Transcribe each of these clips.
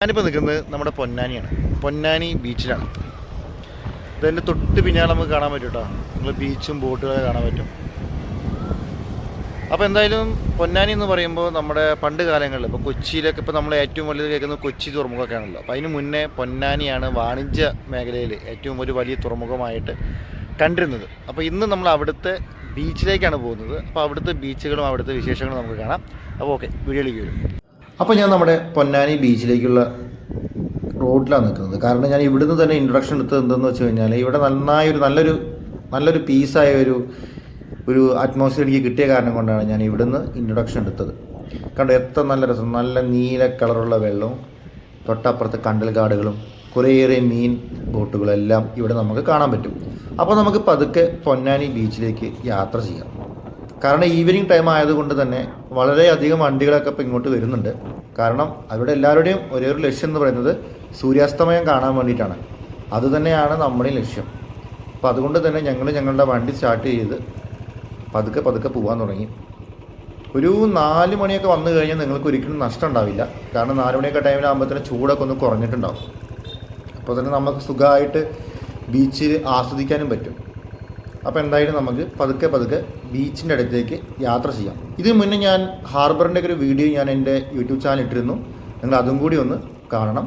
ഞാനിപ്പോൾ നിൽക്കുന്നത് നമ്മുടെ പൊന്നാനിയാണ്. പൊന്നാനി ബീച്ചിലാണ്. ഇതിൻ്റെ തൊട്ട് പിന്നാലെ നമുക്ക് കാണാൻ പറ്റും കേട്ടോ. നമ്മൾ ബീച്ചും ബോട്ടുകളൊക്കെ കാണാൻ പറ്റും. അപ്പോൾ എന്തായാലും പൊന്നാനി എന്ന് പറയുമ്പോൾ നമ്മുടെ പണ്ട് കാലങ്ങളിൽ ഇപ്പോൾ കൊച്ചിയിലൊക്കെ ഇപ്പോൾ നമ്മൾ ഏറ്റവും വലുത് കേൾക്കുന്നത് കൊച്ചി തുറമുഖമൊക്കെ ആണല്ലോ. അപ്പോൾ അതിന് മുന്നേ പൊന്നാനിയാണ് വാണിജ്യ മേഖലയിൽ ഏറ്റവും ഒരു വലിയ തുറമുഖമായിട്ട് കണ്ടിരുന്നത്. അപ്പോൾ ഇന്ന് നമ്മൾ അവിടുത്തെ ബീച്ചിലേക്കാണ് പോകുന്നത്. അപ്പോൾ അവിടുത്തെ ബീച്ചുകളും അവിടുത്തെ വിശേഷങ്ങളും നമുക്ക് കാണാം. അപ്പോൾ ഓക്കെ, വീഡിയോയിലേക്ക് വരും. അപ്പോൾ ഞാൻ നമ്മുടെ പൊന്നാനി ബീച്ചിലേക്കുള്ള റോഡിലാണ് നിൽക്കുന്നത്. കാരണം ഞാൻ ഇവിടുന്ന് തന്നെ ഇൻട്രൊഡക്ഷൻ എടുത്തത് എന്തെന്ന് വെച്ച് കഴിഞ്ഞാൽ ഇവിടെ നല്ലൊരു പീസായ ഒരു അറ്റ്മോസ്ഫിയർ എനിക്ക് കിട്ടിയ കാരണം കൊണ്ടാണ് ഞാൻ ഇവിടുന്ന് ഇൻട്രൊഡക്ഷൻ എടുത്തത്. കണ്ടോ, എത്ര നല്ല രസം, നല്ല നീല കളറുള്ള വെള്ളവും തൊട്ടപ്പുറത്ത് കണ്ടൽക്കാടുകളും കുറേയേറെ മീൻ ബോട്ടുകളെല്ലാം ഇവിടെ നമുക്ക് കാണാൻ പറ്റും. അപ്പോൾ നമുക്ക് പതുക്കെ പൊന്നാനി ബീച്ചിലേക്ക് യാത്ര ചെയ്യാം. കാരണം ഈവനിങ് ടൈം ആയതുകൊണ്ട് തന്നെ വളരെയധികം വണ്ടികളൊക്കെ ഇപ്പോൾ ഇങ്ങോട്ട് വരുന്നുണ്ട്. കാരണം അവിടെ എല്ലാവരുടെയും ഒരേ ഒരു ലക്ഷ്യം എന്ന് പറയുന്നത് സൂര്യാസ്തമയം കാണാൻ വേണ്ടിയിട്ടാണ്. അതുതന്നെയാണ് നമ്മുടെയും ലക്ഷ്യം. അപ്പോൾ അതുകൊണ്ട് തന്നെ ഞങ്ങളുടെ വണ്ടി സ്റ്റാർട്ട് ചെയ്ത് പതുക്കെ പോകാൻ തുടങ്ങി. ഒരു 4 മണിയൊക്കെ വന്നു കഴിഞ്ഞാൽ നിങ്ങൾക്ക് ഒരിക്കലും നഷ്ടം ഉണ്ടാവില്ല. കാരണം 4 മണിയൊക്കെ ടൈമിലാകുമ്പോഴത്തേനും ചൂടൊക്കെ ഒന്ന് കുറഞ്ഞിട്ടുണ്ടാവും. അപ്പോൾ തന്നെ നമുക്ക് സുഖമായിട്ട് ബീച്ചിൽ ആസ്വദിക്കാനും പറ്റും. അപ്പോൾ എന്തായാലും നമുക്ക് പതുക്കെ ബീച്ചിൻ്റെ അടുത്തേക്ക് യാത്ര ചെയ്യാം. ഇതിന് മുന്നേ ഞാൻ ഹാർബറിൻ്റെ ഒരു വീഡിയോ ഞാൻ എൻ്റെ യൂട്യൂബ് ചാനൽ ഇട്ടിരുന്നു. നിങ്ങൾ അതും കൂടി ഒന്ന് കാണണം.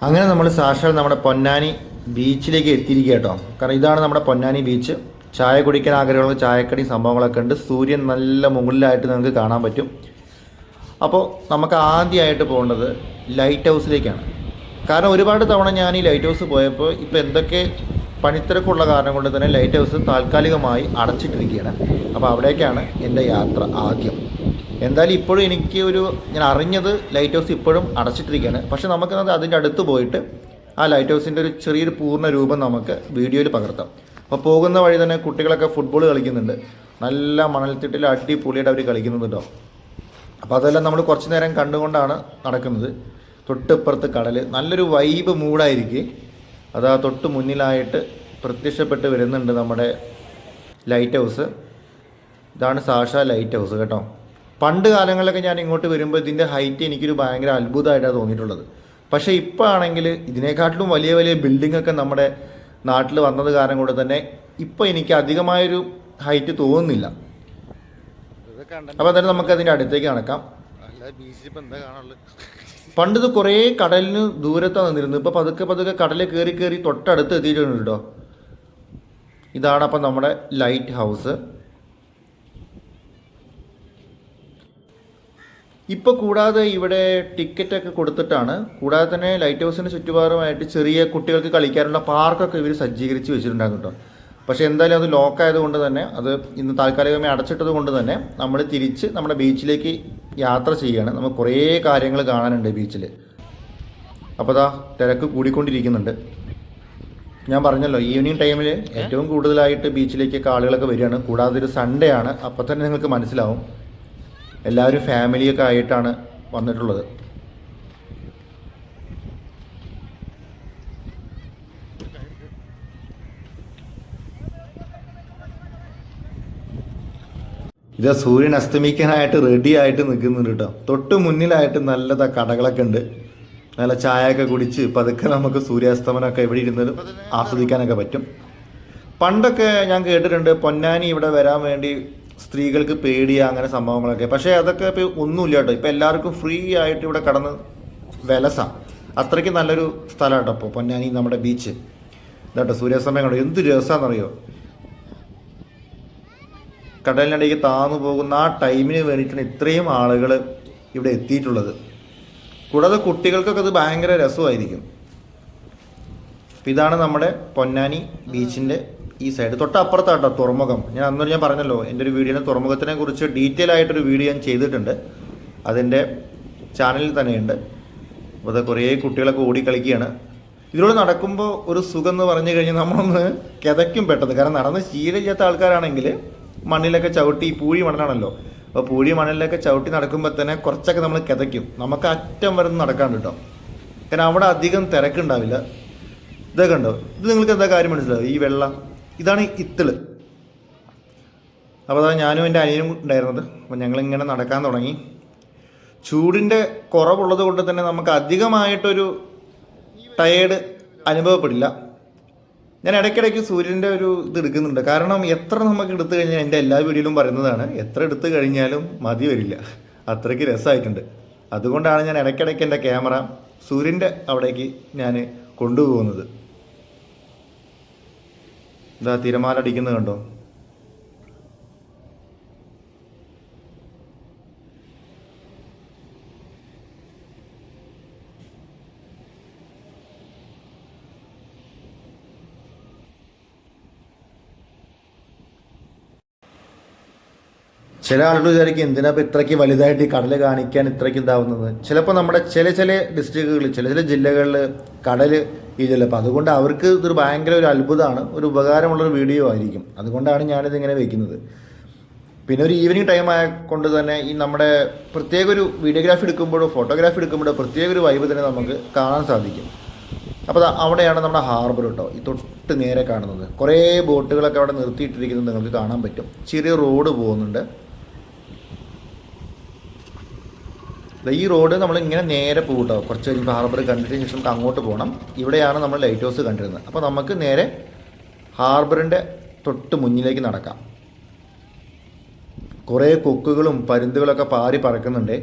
അങ്ങനെ നമ്മൾ സാക്ഷാൽ നമ്മുടെ പൊന്നാനി ബീച്ചിലേക്ക് എത്തിയിരിക്കുക കേട്ടോ. കാരണം ഇതാണ് നമ്മുടെ പൊന്നാനി ബീച്ച്. ചായ കുടിക്കാൻ ആഗ്രഹമുള്ള ചായക്കടി സംഭവങ്ങളൊക്കെ ഉണ്ട്. സൂര്യൻ നല്ല മുകളിലായിട്ട് നിങ്ങൾക്ക് കാണാൻ പറ്റും. അപ്പോൾ നമുക്ക് ആദ്യമായിട്ട് പോകേണ്ടത് ലൈറ്റ് ഹൗസിലേക്കാണ്. കാരണം ഒരുപാട് തവണ ഞാൻ ഈ ലൈറ്റ് ഹൗസ് പോയപ്പോൾ ഇപ്പോൾ എന്തൊക്കെ പണിത്തിരക്കുള്ള കാരണം കൊണ്ട് തന്നെ ലൈറ്റ് ഹൗസ് താൽക്കാലികമായി അടച്ചിട്ടിരിക്കുകയാണ്. അപ്പോൾ അവിടേക്കാണ് എൻ്റെ യാത്ര ആദ്യം. എന്തായാലും ഇപ്പോഴും ഞാൻ അറിഞ്ഞത് ലൈറ്റ് ഹൗസ് ഇപ്പോഴും അടച്ചിട്ടിരിക്കുകയാണ്. പക്ഷേ നമുക്കത് അതിൻ്റെ അടുത്ത് പോയിട്ട് ആ ലൈറ്റ് ഹൗസിൻ്റെ ഒരു ചെറിയൊരു പൂർണ്ണ രൂപം നമുക്ക് വീഡിയോയിൽ പകർത്താം. അപ്പോൾ പോകുന്ന വഴി തന്നെ കുട്ടികളൊക്കെ ഫുട്ബോൾ കളിക്കുന്നുണ്ട്. നല്ല മണൽത്തിട്ടിൽ അടിപൊളിയായിട്ട് അവർ കളിക്കുന്നുണ്ട് കേട്ടോ. അപ്പോൾ അതെല്ലാം നമ്മൾ കുറച്ച് നേരം കണ്ടുകൊണ്ടാണ് നടക്കുന്നത്. തൊട്ടിപ്പുറത്ത് കടൽ, നല്ലൊരു വൈബ് മൂടായിരിക്കും. അതാ തൊട്ട് മുന്നിലായിട്ട് പ്രത്യക്ഷപ്പെട്ട് വരുന്നുണ്ട് നമ്മുടെ ലൈറ്റ് ഹൗസ്. ഇതാണ് സാക്ഷാ ലൈറ്റ് ഹൗസ് കേട്ടോ. പണ്ട് കാലങ്ങളിലൊക്കെ ഞാൻ ഇങ്ങോട്ട് വരുമ്പോൾ ഇതിൻ്റെ ഹൈറ്റ് എനിക്കൊരു ഭയങ്കര അത്ഭുതമായിട്ടാണ് തോന്നിയിട്ടുള്ളത്. പക്ഷേ ഇപ്പോൾ ആണെങ്കിൽ ഇതിനെക്കാട്ടിലും വലിയ വലിയ ബിൽഡിങ്ങൊക്കെ നമ്മുടെ നാട്ടിൽ വന്നത് കാരണം കൊണ്ട് തന്നെ ഇപ്പോൾ എനിക്ക് അധികമായൊരു ഹൈറ്റ് തോന്നുന്നില്ല. അപ്പോൾ എന്തായാലും നമുക്ക് അതിൻ്റെ അടുത്തേക്ക് നടക്കാം. പണ്ട് ഇത് കുറേ കടലിന് ദൂരത്താണ് നിന്നിരുന്നത്. ഇപ്പോൾ പതുക്കെ കടലിൽ കയറി തൊട്ടടുത്ത് എത്തിയിട്ടുണ്ട് കേട്ടോ. ഇതാണ് അപ്പം നമ്മുടെ ലൈറ്റ് ഹൗസ്. ഇപ്പോൾ കൂടാതെ ഇവിടെ ടിക്കറ്റൊക്കെ കൊടുത്തിട്ടാണ്. കൂടാതെ തന്നെ ലൈറ്റ് ഹൗസിന് ചുറ്റുപാടുമായിട്ട് ചെറിയ കുട്ടികൾക്ക് കളിക്കാനുള്ള പാർക്കൊക്കെ ഇവർ സജ്ജീകരിച്ച് വെച്ചിട്ടുണ്ടായിരുന്നു കേട്ടോ. പക്ഷേ എന്തായാലും അത് ലോക്കായതുകൊണ്ട് തന്നെ അത് ഇന്ന് താൽക്കാലികമായി അടച്ചിട്ടത് കൊണ്ട് തന്നെ നമ്മൾ തിരിച്ച് നമ്മുടെ ബീച്ചിലേക്ക് യാത്ര ചെയ്യുകയാണ്. നമുക്ക് കുറേ കാര്യങ്ങൾ കാണാനുണ്ട് ബീച്ചിൽ. അപ്പോൾ അതാ തിരക്ക് കൂടിക്കൊണ്ടിരിക്കുന്നുണ്ട്. ഞാൻ പറഞ്ഞല്ലോ, ഈവനിങ് ടൈമിൽ ഏറ്റവും കൂടുതലായിട്ട് ബീച്ചിലേക്കൊക്കെ ആളുകളൊക്കെ വരികയാണ്. കൂടാതെ ഒരു സൺഡേ ആണ്. അപ്പോൾ തന്നെ നിങ്ങൾക്ക് മനസ്സിലാവും എല്ലാവരും ഫാമിലിയൊക്കെ ആയിട്ടാണ് വന്നിട്ടുള്ളത്. ഇത് സൂര്യൻ അസ്തമിക്കാനായിട്ട് റെഡി ആയിട്ട് നിൽക്കുന്നുണ്ട് കേട്ടോ. തൊട്ട് മുന്നിലായിട്ട് നല്ല കടകളൊക്കെ ഉണ്ട്. നല്ല ചായയൊക്കെ കുടിച്ച് പതുക്കെ നമുക്ക് സൂര്യാസ്തമനമൊക്കെ ഇവിടെ ഇരുന്നത് ആസ്വദിക്കാനൊക്കെ പറ്റും. പണ്ടൊക്കെ ഞാൻ കേട്ടിട്ടുണ്ട് പൊന്നാനി ഇവിടെ വരാൻ വേണ്ടി സ്ത്രീകൾക്ക് പേടിയ അങ്ങനെ സംഭവങ്ങളൊക്കെ. പക്ഷേ അതൊക്കെ ഇപ്പോൾ ഒന്നുമില്ല കേട്ടോ. ഇപ്പോൾ എല്ലാവർക്കും ഫ്രീ ആയിട്ട് ഇവിടെ കടന്ന് വിലസാം. അത്രയ്ക്ക് നല്ലൊരു സ്ഥലമാണ് കേട്ടോ ഇപ്പോൾ പൊന്നാനി നമ്മുടെ ബീച്ച്. ഇതാട്ടോ സൂര്യാസ്തമയം കണ്ടോ, എന്ത് രസമാണെന്നറിയോ. കടലിനിടയ്ക്ക് താന്നു പോകുന്ന ആ ടൈമിന് വേണ്ടിയിട്ടാണ് ഇത്രയും ആളുകൾ ഇവിടെ എത്തിയിട്ടുള്ളത്. കൂടാതെ കുട്ടികൾക്കൊക്കെ അത് ഭയങ്കര രസമായിരിക്കും. അപ്പോൾ ഇതാണ് നമ്മുടെ പൊന്നാനി ബീച്ചിൻ്റെ ഈ സൈഡ്. തൊട്ടപ്പുറത്താട്ടോ തുറമുഖം. ഞാൻ പറഞ്ഞല്ലോ, എൻ്റെ ഒരു വീഡിയോയിൽ തുറമുഖത്തിനെ കുറിച്ച് ഡീറ്റെയിൽ ആയിട്ടൊരു വീഡിയോ ഞാൻ ചെയ്തിട്ടുണ്ട്. അതിൻ്റെ ചാനലിൽ തന്നെയുണ്ട്. അപ്പോൾ അത് കുറേ കുട്ടികളൊക്കെ ഓടിക്കളിക്കുകയാണ്. ഇതിലൂടെ നടക്കുമ്പോൾ ഒരു സുഖം എന്ന് പറഞ്ഞു കഴിഞ്ഞാൽ നമ്മളൊന്ന് കിതയ്ക്കും പെട്ടെന്ന്. കാരണം നടന്ന് ശീലമില്ലാത്ത ആൾക്കാരാണെങ്കിൽ മണ്ണിലൊക്കെ ചവിട്ടി, പൂഴി മണ്ണാണല്ലോ, അപ്പോൾ പൂഴി മണ്ണിലൊക്കെ ചവിട്ടി നടക്കുമ്പോൾ തന്നെ കുറച്ചൊക്കെ നമ്മൾ കിതയ്ക്കും. നമുക്ക് അറ്റം വരുന്ന നടക്കാണ്ട് കേട്ടോ. കാരണം അവിടെ അധികം തിരക്കുണ്ടാവില്ല. ഇതൊക്കെ ഉണ്ടോ, ഇത് നിങ്ങൾക്ക് എന്താ കാര്യം മനസ്സിലാവും? ഈ വെള്ളം, ഇതാണ് ഇത്തിള്. അപ്പോൾ അതാ ഞാനും എൻ്റെ അനിയനും ഉണ്ടായിരുന്നത്. അപ്പോൾ ഞങ്ങളിങ്ങനെ നടക്കാൻ തുടങ്ങി. ചൂടിൻ്റെ കുറവുള്ളത് കൊണ്ട് തന്നെ നമുക്ക് അധികമായിട്ടൊരു ടയേർഡ് അനുഭവപ്പെടില്ല. ഞാൻ ഇടയ്ക്കിടയ്ക്ക് സൂര്യൻ്റെ ഒരു ഇത് എടുക്കുന്നുണ്ട്. കാരണം എത്ര നമുക്ക് എടുത്തു കഴിഞ്ഞാൽ എൻ്റെ എല്ലാ വീഡിയോയിലും പറയുന്നതാണ്, എത്ര എടുത്തു കഴിഞ്ഞാലും മതി വരില്ല, അത്രയ്ക്ക് രസമായിട്ടുണ്ട്. അതുകൊണ്ടാണ് ഞാൻ ഇടയ്ക്കിടയ്ക്ക് എൻ്റെ ക്യാമറ സൂര്യൻ്റെ അവിടേക്ക് ഞാൻ കൊണ്ടുപോകുന്നത്. ഇതാ തിരമാല അടിക്കുന്നത് കണ്ടോ. ചില ആളുകൾ വിചാരിക്കും എന്തിനാ ഇപ്പോൾ ഇത്രയ്ക്ക് വലുതായിട്ട് ഈ കടൽ കാണിക്കാൻ ഇത്രയ്ക്ക് ഇതാവുന്നത്. ചിലപ്പോൾ നമ്മുടെ ചില ഡിസ്ട്രിക്റ്റുകളിൽ ചില ജില്ലകളിൽ കടൽ ഇല്ലല്ലോ. അപ്പോൾ അതുകൊണ്ട് അവർക്ക് ഇതൊരു ഭയങ്കര ഒരു അത്ഭുതമാണ്, ഒരു ഉപകാരമുള്ളൊരു വീഡിയോ ആയിരിക്കും. അതുകൊണ്ടാണ് ഞാനിതിങ്ങനെ വയ്ക്കുന്നത്. പിന്നെ ഒരു ഈവനിങ് ടൈം ആയ കൊണ്ട് തന്നെ ഈ നമ്മുടെ പ്രത്യേക ഒരു വീഡിയോഗ്രാഫി എടുക്കുമ്പോഴോ ഫോട്ടോഗ്രാഫി എടുക്കുമ്പോഴോ പ്രത്യേക ഒരു വൈബ് തന്നെ നമുക്ക് കാണാൻ സാധിക്കും. അപ്പോൾ അവിടെയാണ് നമ്മുടെ ഹാർബർ കേട്ടോ, ഈ തൊട്ട് നേരെ കാണുന്നത്. കുറേ ബോട്ടുകളൊക്കെ അവിടെ നിർത്തിയിട്ടിരിക്കുന്നത് നിങ്ങൾക്ക് കാണാൻ പറ്റും. ചെറിയ റോഡ് പോകുന്നുണ്ട്. ഈ റോഡ് നമ്മൾ ഇങ്ങനെ നേരെ പോകും കേട്ടോ. കുറച്ച് കഴിഞ്ഞ് ഹാർബർ കണ്ടിട്ട് ശേഷം നമുക്ക് അങ്ങോട്ട് പോകണം. ഇവിടെയാണ് നമ്മൾ ലൈറ്റ് ഹൗസ് കണ്ടിരുന്നത്. അപ്പോൾ നമുക്ക് നേരെ ഹാർബറിൻ്റെ തൊട്ട് മുന്നിലേക്ക് നടക്കാം. കുറേ കൊക്കുകളും പരുന്തുകളൊക്കെ പാറി പറക്കുന്നുണ്ട്.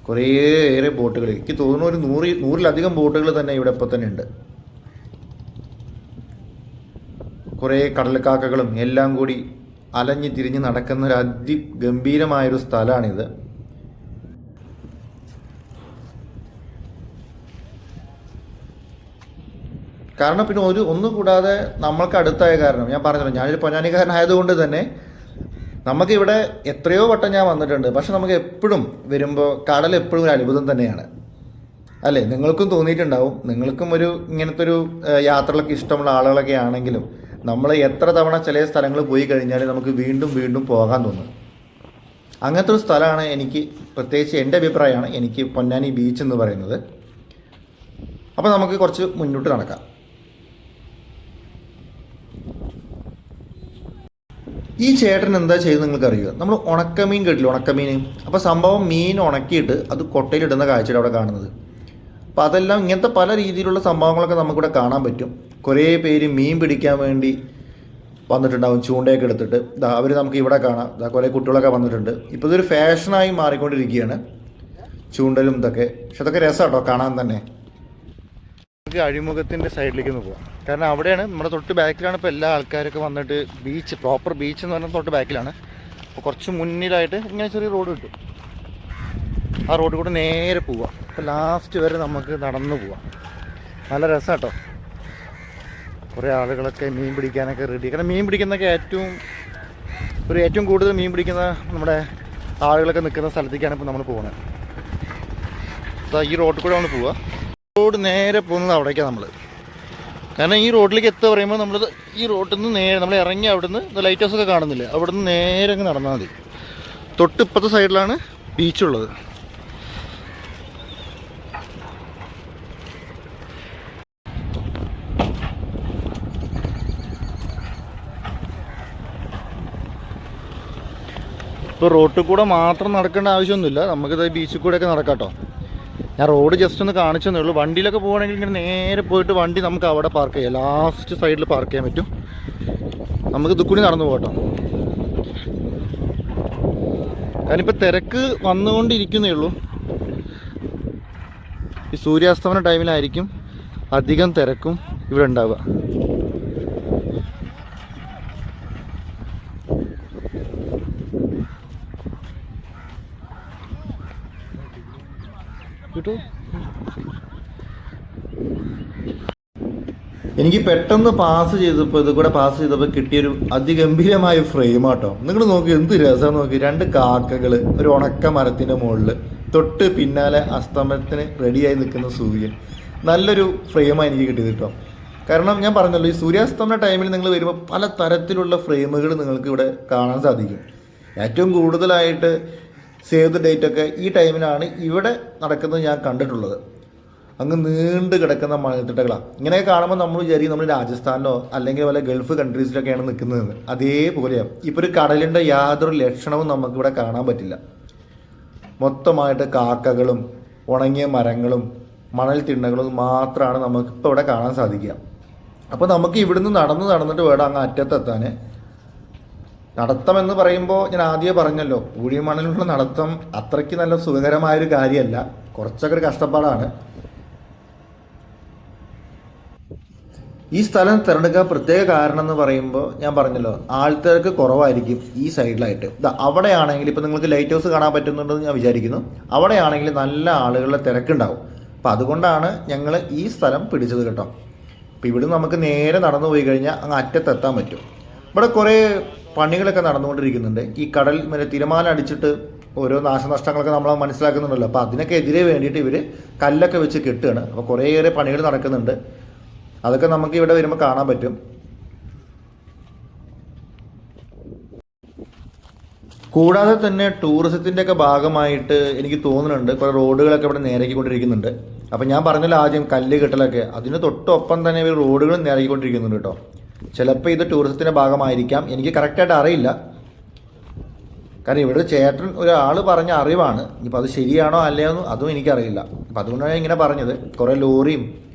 കുറേയേറെ ബോട്ടുകൾ, എനിക്ക് തോന്നുന്നു ഒരു 100-100-ലധികം ബോട്ടുകൾ തന്നെ ഇവിടെ ഇപ്പോൾ തന്നെ ഉണ്ട്. കുറേ കടൽക്കാക്കകളും എല്ലാം കൂടി അലഞ്ഞ് തിരിഞ്ഞ് നടക്കുന്ന ഒരു അതിഗംഭീരമായൊരു സ്ഥലമാണിത്. കാരണം പിന്നെ ഒന്നും കൂടാതെ നമ്മൾക്ക് അടുത്തായ കാരണം ഞാൻ പറഞ്ഞല്ലോ, ഞാനൊരു പൊന്നാനിക്കാരനായതുകൊണ്ട് തന്നെ നമുക്കിവിടെ എത്രയോ വട്ടം ഞാൻ വന്നിട്ടുണ്ട്. പക്ഷെ നമുക്ക് എപ്പോഴും വരുമ്പോൾ കടൽ എപ്പോഴും ഒരു അത്ഭുതം തന്നെയാണ് അല്ലേ. നിങ്ങൾക്കും തോന്നിയിട്ടുണ്ടാവും. നിങ്ങൾക്കും ഇങ്ങനത്തെ ഒരു യാത്രകളൊക്കെ ഇഷ്ടമുള്ള ആളുകളൊക്കെ ആണെങ്കിലും നമ്മൾ എത്ര തവണ ചില സ്ഥലങ്ങൾ പോയി കഴിഞ്ഞാൽ നമുക്ക് വീണ്ടും വീണ്ടും പോകാൻ തോന്നും. അങ്ങനത്തെ ഒരു സ്ഥലമാണ് എനിക്ക്, പ്രത്യേകിച്ച് എൻ്റെ അഭിപ്രായമാണ് എനിക്ക് പൊന്നാനി ബീച്ച് എന്ന് പറയുന്നത്. അപ്പോൾ നമുക്ക് കുറച്ച് മുന്നോട്ട് നടക്കാം. ഈ ചേട്ടൻ എന്താ ചെയ്യുന്നത് നിങ്ങൾക്കറിയുക? നമ്മൾ ഉണക്കമീൻ കേട്ടില്ല, ഉണക്കമീൻ. അപ്പോൾ സംഭവം മീൻ ഉണക്കിയിട്ട് അത് കൊട്ടയിലിടുന്ന കാഴ്ചയുടെ അവിടെ കാണുന്നത്. അപ്പോൾ അതെല്ലാം ഇങ്ങനത്തെ പല രീതിയിലുള്ള സംഭവങ്ങളൊക്കെ നമുക്കിവിടെ കാണാൻ പറ്റും. കുറേ പേര് മീൻ പിടിക്കാൻ വേണ്ടി വന്നിട്ടുണ്ടാവും, ചൂണ്ടയൊക്കെ എടുത്തിട്ട്. അവർ നമുക്ക് ഇവിടെ കാണാം. കുറേ കുട്ടികളൊക്കെ വന്നിട്ടുണ്ട്. ഇപ്പോൾ ഇതൊരു ഫാഷനായി മാറിക്കൊണ്ടിരിക്കുകയാണ് ചൂണ്ടലും ഇതൊക്കെ. പക്ഷെ അതൊക്കെ രസമാട്ടോ കാണാൻ തന്നെ. നമുക്ക് അഴിമുഖത്തിൻ്റെ സൈഡിലേക്ക് ഒന്ന് പോകാം. കാരണം അവിടെയാണ് നമ്മുടെ തൊട്ട് ബാക്കിലാണ് ഇപ്പോൾ എല്ലാ ആൾക്കാരൊക്കെ വന്നിട്ട് ബീച്ച്, പ്രോപ്പർ ബീച്ച് എന്ന് പറഞ്ഞാൽ തൊട്ട് ബാക്കിലാണ്. അപ്പോൾ കുറച്ച് മുന്നിലായിട്ട് ഇങ്ങനെ ചെറിയ റോഡ് കിട്ടും. ആ റോഡ് കൂടെ നേരെ പോവാം. അപ്പോൾ ലാസ്റ്റ് വരെ നമുക്ക് നടന്നു പോവാം. നല്ല രസം കേട്ടോ. കുറേ ആളുകളൊക്കെ മീൻ പിടിക്കാനൊക്കെ റെഡി. കാരണം മീൻ പിടിക്കുന്നതൊക്കെ ഏറ്റവും കൂടുതൽ മീൻ പിടിക്കുന്ന നമ്മുടെ ആളുകളൊക്കെ നിൽക്കുന്ന സ്ഥലത്തേക്കാണ് ഇപ്പോൾ നമ്മൾ പോകുന്നത്. അപ്പോൾ ഈ റോഡിൽ കൂടെ നമ്മൾ പോവുക. റോഡ് നേരെ പോകുന്നത് അവിടേക്കാണ് നമ്മൾ. കാരണം ഈ റോഡിലേക്ക് എത്തുക പറയുമ്പോൾ നമ്മൾ ഈ റോഡിൽ നിന്ന് നേരെ നമ്മൾ ഇറങ്ങി അവിടെ നിന്ന് ലൈറ്റ് ഹൗസൊക്കെ കാണുന്നില്ല, അവിടെ നിന്ന് നേരെ അങ്ങ് നടന്നാൽ മതി. തൊട്ട് ഇപ്പുറത്തെ സൈഡിലാണ് ബീച്ചുള്ളത്. ഇപ്പോൾ റോഡിൽ കൂടെ മാത്രം നടക്കേണ്ട ആവശ്യമൊന്നുമില്ല, നമുക്കിത് ബീച്ചിൽ കൂടെയൊക്കെ നടക്കാം കേട്ടോ. ഞാൻ റോഡ് ജസ്റ്റ് ഒന്ന് കാണിച്ചെന്നേ ഉള്ളൂ. വണ്ടിയിലൊക്കെ പോകണമെങ്കിൽ ഇങ്ങനെ നേരെ പോയിട്ട് വണ്ടി നമുക്ക് അവിടെ പാർക്ക് ചെയ്യാം. ലാസ്റ്റ് സൈഡിൽ പാർക്ക് ചെയ്യാൻ പറ്റും. നമുക്ക് ഇതുകൂടി നടന്നു പോകട്ടോ. കാരണം ഇപ്പോൾ തിരക്ക് വന്നുകൊണ്ടിരിക്കുന്നേ ഉള്ളൂ. ഈ സൂര്യാസ്തമന ടൈമിലായിരിക്കും അധികം തിരക്കും ഇവിടെ ഉണ്ടാവുക. എനിക്ക് പെട്ടെന്ന് ഇത് കൂടെ പാസ് ചെയ്തപ്പോൾ കിട്ടിയൊരു അതിഗംഭീരമായ ഫ്രെയിമാട്ടോ. നിങ്ങൾ നോക്കി എന്ത് രസം നോക്കി. 2 കാക്കകൾ ഒരു ഉണക്ക മരത്തിൻ്റെ മുകളിൽ, തൊട്ട് പിന്നാലെ അസ്തമനത്തിന് റെഡിയായി നിൽക്കുന്ന സൂര്യൻ. നല്ലൊരു ഫ്രെയിമാണ് എനിക്ക് കിട്ടിയത് കേട്ടോ. കാരണം ഞാൻ പറഞ്ഞല്ലോ, ഈ സൂര്യാസ്തമന ടൈമിൽ നിങ്ങൾ വരുമ്പോൾ പല തരത്തിലുള്ള ഫ്രെയിമുകൾ നിങ്ങൾക്ക് ഇവിടെ കാണാൻ സാധിക്കും. ഏറ്റവും കൂടുതലായിട്ട് സേവ് ദ ഡേറ്റൊക്കെ ഈ ടൈമിലാണ് ഇവിടെ നടക്കുന്നത് ഞാൻ കണ്ടിട്ടുള്ളത്. അങ്ങ് നീണ്ട് കിടക്കുന്ന മണൽത്തിട്ടകളാണ്. ഇങ്ങനെയൊക്കെ കാണുമ്പോൾ നമ്മൾ വിചാരിക്കും നമ്മൾ രാജസ്ഥാനിലോ അല്ലെങ്കിൽ വല്ല ഗൾഫ് കൺട്രീസിലൊക്കെയാണ് നിൽക്കുന്നതെന്ന്. അതേപോലെയാണ്. ഇപ്പോൾ ഒരു കടലിൻ്റെ യാതൊരു ലക്ഷണവും നമുക്കിവിടെ കാണാൻ പറ്റില്ല. മൊത്തമായിട്ട് കാക്കകളും ഉണങ്ങിയ മരങ്ങളും മണൽ തിണ്ണകളും മാത്രമാണ് നമുക്കിപ്പോൾ ഇവിടെ കാണാൻ സാധിക്കുക. അപ്പോൾ നമുക്ക് ഇവിടുന്ന് നടന്നിട്ട് വേണം അങ്ങ് അറ്റത്തെത്താൻ. നടത്തം എന്ന് പറയുമ്പോൾ ഞാൻ ആദ്യമേ പറഞ്ഞല്ലോ, പൂഴിമണലുള്ള നടത്തം അത്രയ്ക്ക് നല്ല സുഖകരമായൊരു കാര്യമല്ല, കുറച്ചൊക്കെ ഒരു കഷ്ടപ്പാടാണ്. ഈ സ്ഥലം തിരഞ്ഞെടുക്കാൻ പ്രത്യേക കാരണം എന്ന് പറയുമ്പോൾ ഞാൻ പറഞ്ഞല്ലോ, ആൾക്കാർക്ക് കുറവായിരിക്കും ഈ സൈഡിലായിട്ട്. അവിടെയാണെങ്കിൽ ഇപ്പോൾ നിങ്ങൾക്ക് ലൈറ്റ് ഹൗസ് കാണാൻ പറ്റുന്നുണ്ടെന്ന് ഞാൻ വിചാരിക്കുന്നു. അവിടെയാണെങ്കിൽ നല്ല ആളുകളുടെ തിരക്കുണ്ടാവും. അപ്പം അതുകൊണ്ടാണ് ഞങ്ങൾ ഈ സ്ഥലം പിടിച്ചത് കേട്ടോ. അപ്പോൾ ഇവിടെ നമുക്ക് നേരെ നടന്നു പോയി കഴിഞ്ഞാൽ അങ്ങ് അറ്റത്തെത്താൻ പറ്റും. ഇവിടെ കുറേ പണികളൊക്കെ നടന്നുകൊണ്ടിരിക്കുന്നുണ്ട്. ഈ കടൽ തിരമാല അടിച്ചിട്ട് ഓരോ നാശനഷ്ടങ്ങളൊക്കെ നമ്മൾ മനസ്സിലാക്കുന്നുണ്ടല്ലോ. അപ്പോൾ അതിനൊക്കെ എതിരെ വേണ്ടിയിട്ട് ഇവർ കല്ലൊക്കെ വെച്ച് കെട്ടുകയാണ്. അപ്പോൾ കുറേയേറെ പണികൾ നടക്കുന്നുണ്ട്. അതൊക്കെ നമുക്ക് ഇവിടെ വരുമ്പോൾ കാണാൻ പറ്റും. കൂടാതെ തന്നെ ടൂറിസത്തിൻ്റെ ഒക്കെ ഭാഗമായിട്ട് എനിക്ക് തോന്നുന്നുണ്ട് കുറേ റോഡുകളൊക്കെ ഇവിടെ നേരാക്കിക്കൊണ്ടിരിക്കുന്നുണ്ട്. അപ്പം ഞാൻ പറഞ്ഞല്ലോ ആദ്യം കല്ല് കെട്ടലൊക്കെ, അതിന് തൊട്ടൊപ്പം തന്നെ ഇവർ റോഡുകൾ നേരാക്കിക്കൊണ്ടിരിക്കുന്നുണ്ട് കേട്ടോ. ചിലപ്പോൾ ഇത് ടൂറിസത്തിൻ്റെ ഭാഗമായിരിക്കാം, എനിക്ക് കറക്റ്റായിട്ട് അറിയില്ല. കാരണം ഇവിടെ ചേട്ടൻ ഒരാൾ പറഞ്ഞ അറിവാണ്. ഇനിയിപ്പോൾ അത് ശരിയാണോ അല്ലയോ അതും എനിക്കറിയില്ല. അപ്പം അതുകൊണ്ടാണ് ഇങ്ങനെ പറഞ്ഞത്. കുറേ ലോറിയും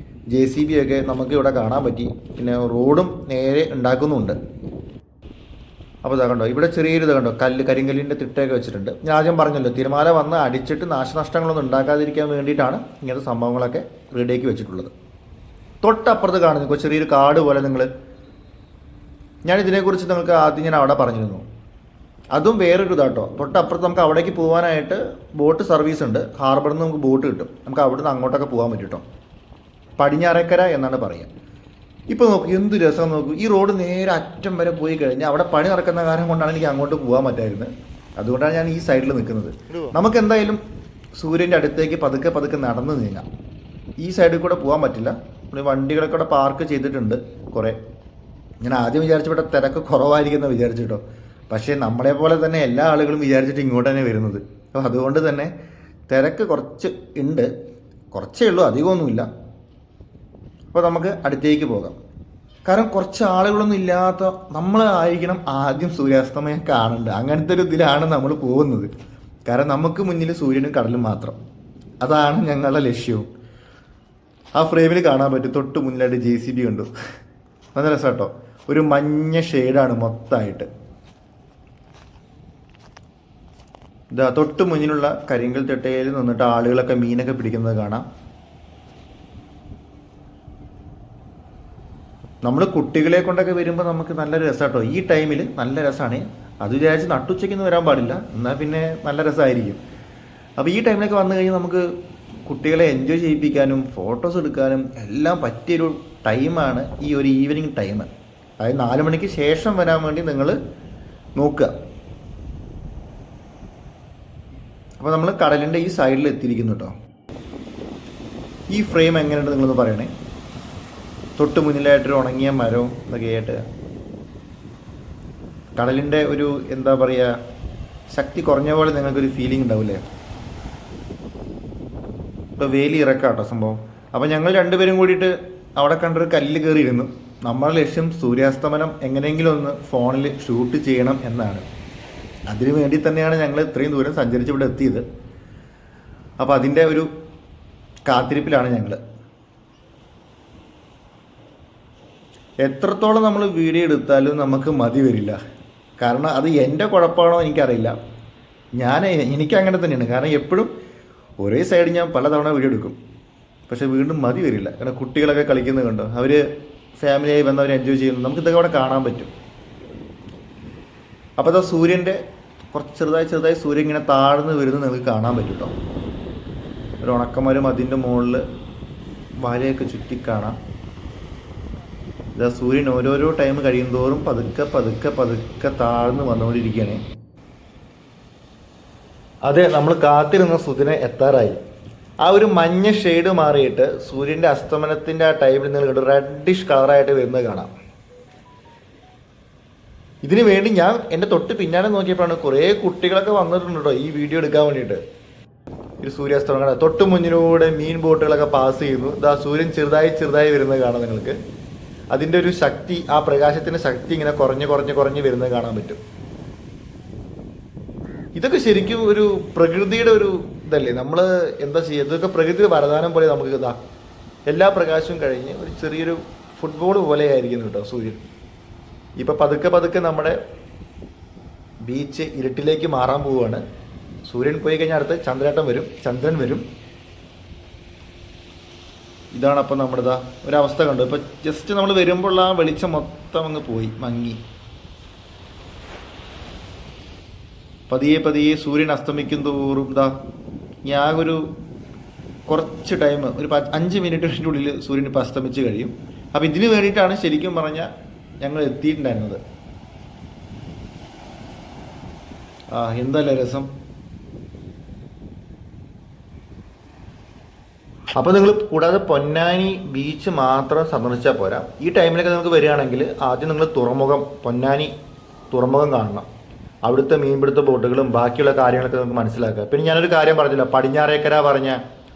JCB ഒക്കെ നമുക്ക് ഇവിടെ കാണാൻ പറ്റി. പിന്നെ റോഡും നേരെ ഉണ്ടാക്കുന്നുമുണ്ട്. അപ്പോൾ ഇതാ കണ്ടോ, ഇവിടെ ചെറിയൊരു ഇത് കണ്ടോ, കരിങ്കല്ലിൻ്റെ തിട്ടയൊക്കെ വെച്ചിട്ടുണ്ട്. ഞാൻ ആദ്യം പറഞ്ഞല്ലോ, തിരമാല വന്ന് അടിച്ചിട്ട് നാശനഷ്ടങ്ങളൊന്നും ഉണ്ടാക്കാതിരിക്കാൻ വേണ്ടിയിട്ടാണ് ഇങ്ങനത്തെ സംഭവങ്ങളൊക്കെ റെഡിയാക്കി വെച്ചിട്ടുള്ളത്. തൊട്ടപ്പുറത്ത് കാണുന്നു ചെറിയൊരു കാട് പോലെ. ഞാനിതിനെക്കുറിച്ച് നിങ്ങൾക്ക് ആദ്യം ഞാൻ അവിടെ പറഞ്ഞിരുന്നു. അതും വേറൊരു ഇതാട്ടോ. തൊട്ടപ്പുറത്ത് നമുക്ക് അവിടേക്ക് പോകാനായിട്ട് ബോട്ട് സർവീസ് ഉണ്ട്. ഹാർബറിൽ നിന്ന് നമുക്ക് ബോട്ട് കിട്ടും. നമുക്ക് അവിടെ നിന്ന് അങ്ങോട്ടൊക്കെ പോകാൻ പറ്റും കേട്ടോ. പടിഞ്ഞാറേക്കര എന്നാണ് പറയുക. ഇപ്പോൾ നോക്കൂ, എന്ത് രസം നോക്കൂ. ഈ റോഡ് നേരെ അറ്റം വരെ പോയി കഴിഞ്ഞാൽ അവിടെ പണി നടക്കുന്ന കാരണം കൊണ്ടാണ് എനിക്ക് അങ്ങോട്ട് പോകാൻ പറ്റായിരുന്നത്. അതുകൊണ്ടാണ് ഞാൻ ഈ സൈഡിൽ നിൽക്കുന്നത്. നമുക്ക് എന്തായാലും സൂര്യൻ്റെ അടുത്തേക്ക് പതുക്കെ നടന്ന് നീങ്ങാം. ഈ സൈഡിൽ കൂടെ പോകാൻ പറ്റില്ല. പിന്നെ വണ്ടികളൊക്കെ ഇവിടെ പാർക്ക് ചെയ്തിട്ടുണ്ട് കുറേ. ഞാൻ ആദ്യം വിചാരിച്ചപ്പോൾ തിരക്ക് കുറവായിരിക്കുമെന്ന് വിചാരിച്ചിട്ടോ. പക്ഷേ നമ്മളെ പോലെ തന്നെ എല്ലാ ആളുകളും വിചാരിച്ചിട്ട് ഇങ്ങോട്ട് തന്നെ വരുന്നത്. അപ്പോൾ അതുകൊണ്ട് തന്നെ തിരക്ക് കുറച്ച് ഉണ്ട്. കുറച്ചേ ഉള്ളൂ, അധികമൊന്നുമില്ല. അപ്പോൾ നമുക്ക് അടുത്തേക്ക് പോകാം. കാരണം കുറച്ച് ആളുകളൊന്നും ഇല്ലാത്ത നമ്മളായിരിക്കണം ആദ്യം സൂര്യാസ്തമയം കാണേണ്ടത്. അങ്ങനത്തെ ഒരു ഇതിലാണ് നമ്മൾ പോകുന്നത്. കാരണം നമുക്ക് മുന്നിൽ സൂര്യനും കടലും മാത്രം. അതാണ് ഞങ്ങളുടെ ലക്ഷ്യവും. ആ ഫ്രെയിമിൽ കാണാൻ പറ്റും, തൊട്ട് മുന്നിലായിട്ട് JCB കണ്ടു. നല്ല രസം കേട്ടോ. ഒരു മഞ്ഞ ഷെയ്ഡാണ് മൊത്തമായിട്ട്. ഇതാ തൊട്ട് മുന്നിലുള്ള കരിങ്കൽ തിട്ടയിൽ നിന്നിട്ട് ആളുകളൊക്കെ മീനൊക്കെ പിടിക്കുന്നത് കാണാം. നമ്മൾ കുട്ടികളെ കൊണ്ടൊക്കെ വരുമ്പോൾ നമുക്ക് നല്ല രസം കേട്ടോ. ഈ ടൈമിൽ നല്ല രസമാണ്. അത് വിചാരിച്ച് നട്ടുച്ചയ്ക്കൊന്നും വരാൻ പാടില്ല, എന്നാൽ പിന്നെ നല്ല രസമായിരിക്കും. അപ്പോൾ ഈ ടൈമിലൊക്കെ വന്നു കഴിഞ്ഞാൽ നമുക്ക് കുട്ടികളെ എൻജോയ് ചെയ്യിപ്പിക്കാനും ഫോട്ടോസ് എടുക്കാനും എല്ലാം പറ്റിയൊരു ടൈമാണ് ഈ ഒരു ഈവനിങ് ടൈം. അതായത് 4 മണിക്ക് ശേഷം വരാൻ വേണ്ടി നിങ്ങൾ നോക്കുക. അപ്പോൾ നമ്മൾ കടലിൻ്റെ ഈ സൈഡിൽ എത്തിയിരിക്കുന്നു കേട്ടോ. ഈ ഫ്രെയിം എങ്ങനെയുണ്ട് നിങ്ങളൊന്ന് പറയണേ. തൊട്ട് മുന്നിലായിട്ടൊരു ഉണങ്ങിയ മരവും ഇതൊക്കെ ആയിട്ട് കടലിൻ്റെ ഒരു എന്താ പറയുക, ശക്തി കുറഞ്ഞ പോലെ നിങ്ങൾക്കൊരു ഫീലിംഗ് ഉണ്ടാവില്ലേ. ഇപ്പോൾ വേലി ഇറക്കാം കേട്ടോ സംഭവം. അപ്പോൾ ഞങ്ങൾ രണ്ടുപേരും കൂടിയിട്ട് അവിടെ കണ്ടൊരു കല്ലിൽ കയറിയിരുന്നു. നമ്മുടെ ലക്ഷ്യം സൂര്യാസ്തമനം എങ്ങനെയെങ്കിലും ഒന്ന് ഫോണിൽ ഷൂട്ട് ചെയ്യണം എന്നാണ്. അതിനു വേണ്ടി തന്നെയാണ് ഞങ്ങൾ ഇത്രയും ദൂരം സഞ്ചരിച്ച് ഇവിടെ എത്തിയത്. അപ്പോൾ അതിൻ്റെ ഒരു കാത്തിരിപ്പിലാണ് ഞങ്ങൾ. എത്രത്തോളം നമ്മൾ വീഡിയോ എടുത്താലും നമുക്ക് മതി വരില്ല. കാരണം അത് എൻ്റെ കുഴപ്പമാണോ എനിക്കറിയില്ല. എനിക്ക് അങ്ങനെ തന്നെയാണ്. കാരണം എപ്പോഴും ഒരേ സൈഡ് ഞാൻ പലതവണ വീഡിയോ എടുക്കും, പക്ഷേ വീണ്ടും മതി വരില്ല. കാരണം കുട്ടികളൊക്കെ കളിക്കുന്നത് കണ്ടോ, അവർ ഫാമിലിയായി വന്നവർ എൻജോയ് ചെയ്യുന്നു. നമുക്കിതൊക്കെ അവിടെ കാണാൻ പറ്റും. അപ്പോൾ അത് സൂര്യൻ്റെ കുറച്ച് ചെറുതായി സൂര്യൻ ഇങ്ങനെ താഴ്ന്ന് വരുന്നത് നിങ്ങൾക്ക് കാണാൻ പറ്റും കേട്ടോ. ഒരു ഉണക്കമരം അതിൻ്റെ മുകളിൽ വലയൊക്കെ ചുറ്റി കാണാം. ഇതാ സൂര്യൻ ഓരോരോ ടൈം കഴിയുന്തോറും പതുക്കെ താഴ്ന്ന് വന്നുകൊണ്ടിരിക്കുകയാണ്. അതെ, നമ്മൾ കാത്തിരുന്ന സുദിനം എത്താറായി. ആ ഒരു മഞ്ഞ ഷെയ്ഡ് മാറിയിട്ട് സൂര്യൻ്റെ അസ്തമനത്തിൻ്റെ ആ ടൈമിൽ നിങ്ങൾ റെഡിഷ് കളറായിട്ട് വരുന്നത് കാണാം. ഇതിനു വേണ്ടി ഞാൻ എൻ്റെ തൊട്ട് പിന്നാലെ നോക്കിയപ്പോഴാണ് കുറേ കുട്ടികളൊക്കെ വന്നിട്ടുണ്ട് കേട്ടോ ഈ വീഡിയോ എടുക്കാൻ വേണ്ടിയിട്ട്. ഒരു സൂര്യാസ്തമനം കാണാം. തൊട്ട് മുന്നിലൂടെ മീൻ ബോട്ടുകളൊക്കെ പാസ് ചെയ്യുന്നു. ഇതാ സൂര്യൻ ചെറുതായി വരുന്നത് കാണാം നിങ്ങൾക്ക്. അതിൻ്റെ ഒരു ശക്തി, ആ പ്രകാശത്തിൻ്റെ ശക്തി ഇങ്ങനെ കുറഞ്ഞ് വരുന്നത് കാണാൻ പറ്റും. ഇതൊക്കെ ശരിക്കും ഒരു പ്രകൃതിയുടെ ഒരു ഇതല്ലേ. നമ്മൾ എന്താ ചെയ്യുക, ഇതൊക്കെ പ്രകൃതിയുടെ വരദാനം പോലെ നമുക്ക് ഇതാ എല്ലാ പ്രകാശവും കഴിഞ്ഞ് ഒരു ചെറിയൊരു ഫുട്ബോൾ പോലെ ആയിരിക്കുന്നു കേട്ടോ സൂര്യൻ. ഇപ്പം പതുക്കെ നമ്മുടെ ബീച്ച് ഇരുട്ടിലേക്ക് മാറാൻ പോവുകയാണ്. സൂര്യൻ പോയി കഴിഞ്ഞാൽ അടുത്ത് ചന്ദ്രൻ വരും. ഇതാണ് അപ്പം നമ്മുടെ ഇതാ ഒരവസ്ഥ കണ്ടു. ഇപ്പം ജസ്റ്റ് നമ്മൾ വരുമ്പോൾ ആ വെളിച്ചം മൊത്തം അങ്ങ് പോയി മങ്ങി. പതിയെ സൂര്യൻ അസ്തമിക്കും തോറും ഇതാ ഞാൻ ഒരു കുറച്ച് ടൈം, ഒരു 5 മിനിറ്റിൻ്റെ ഉള്ളിൽ സൂര്യൻ ഇപ്പം അസ്തമിച്ച് കഴിയും. അപ്പം ഇതിന് വേണ്ടിയിട്ടാണ് ശരിക്കും പറഞ്ഞാൽ ഞങ്ങൾ എത്തിയിട്ടുണ്ടായിരുന്നത്. എന്തല്ലേ രസം. അപ്പോൾ നിങ്ങൾ കൂടാതെ പൊന്നാനി ബീച്ച് മാത്രം സന്ദർശിച്ചാൽ പോരാ. ഈ ടൈമിലൊക്കെ നിങ്ങൾക്ക് വരികയാണെങ്കിൽ ആദ്യം നിങ്ങൾ പൊന്നാനി തുറമുഖം കാണണം. അവിടുത്തെ മീൻപിടുത്ത ബോട്ടുകളും ബാക്കിയുള്ള കാര്യങ്ങളൊക്കെ നിങ്ങൾക്ക് മനസ്സിലാക്കുക. പിന്നെ ഞാനൊരു കാര്യം പറഞ്ഞില്ല, പടിഞ്ഞാറേക്കര പറഞ്ഞ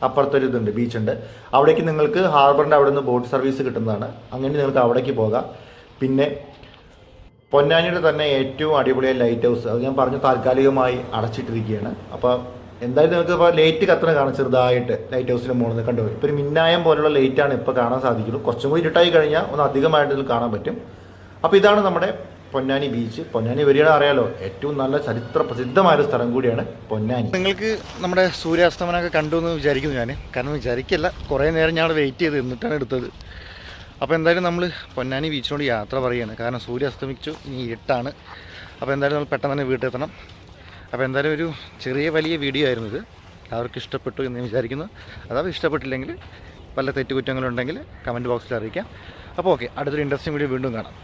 അപ്പുറത്തൊരു ഇതുണ്ട്, ബീച്ചുണ്ട്. അവിടേക്ക് നിങ്ങൾക്ക് ഹാർബറിൻ്റെ അവിടെ നിന്ന് ബോട്ട് സർവീസ് കിട്ടുന്നതാണ്. അങ്ങനെ നിങ്ങൾക്ക് അവിടേക്ക് പോകാം. പിന്നെ പൊന്നാനിയുടെ തന്നെ ഏറ്റവും അടിപൊളിയായ ലൈറ്റ് ഹൗസ്, അത് ഞാൻ പറഞ്ഞു താൽക്കാലികമായി അടച്ചിട്ടിരിക്കുകയാണ്. അപ്പോൾ എന്തായാലും നിങ്ങൾക്ക് ഇപ്പോൾ ലൈറ്റ് കത്തണ കാണാം ചെറുതായിട്ട് ലൈറ്റ് ഹൗസിൻ്റെ മുകളിൽ നിന്ന് കണ്ടുപോയി. ഇപ്പോൾ ഒരു മിന്നായം പോലുള്ള ലൈറ്റാണ് ഇപ്പോൾ കാണാൻ സാധിക്കുള്ളൂ. കുറച്ചും കൂടി ഇരുട്ടായി കഴിഞ്ഞാൽ ഒന്ന് അധികമായിട്ട് ഇതിൽ കാണാൻ പറ്റും. അപ്പോൾ ഇതാണ് നമ്മുടെ പൊന്നാനി ബീച്ച്. പൊന്നാനി വരികയാണ് അറിയാലോ, ഏറ്റവും നല്ല ചരിത്ര പ്രസിദ്ധമായൊരു സ്ഥലം കൂടിയാണ് പൊന്നാനി. നിങ്ങൾക്ക് നമ്മുടെ സൂര്യാസ്തമനമൊക്കെ കണ്ടു എന്ന് വിചാരിക്കുന്നു ഞാൻ. കാരണം വിചാരിക്കില്ല, കുറേ നേരം ഞാൻ വെയിറ്റ് ചെയ്ത് നിന്നിട്ടാണ് എടുത്തത്. അപ്പോൾ എന്തായാലും നമ്മൾ പൊന്നാനി ബീച്ചിനോട് യാത്ര പറയുകയാണ്. കാരണം സൂര്യ അസ്തമിച്ചു, ഇനി ഇരുട്ടാണ്. അപ്പോൾ എന്തായാലും നമ്മൾ പെട്ടെന്ന് തന്നെ വീട്ടിലെത്തണം. അപ്പോൾ എന്തായാലും ഒരു വലിയ വീഡിയോ ആയിരുന്നു ഇത്. എല്ലാവർക്കും ഇഷ്ടപ്പെട്ടു എന്ന് ഞാൻ വിചാരിക്കുന്നു. അഥവാ ഇഷ്ടപ്പെട്ടില്ലെങ്കിൽ വല്ല തെറ്റുകുറ്റങ്ങളുണ്ടെങ്കിൽ കമൻറ്റ് ബോക്സിൽ അറിയിക്കാം. അപ്പോൾ ഓക്കെ, അടുത്തൊരു ഇൻട്രസ്റ്റിംഗ് വീഡിയോ വീണ്ടും കാണാം.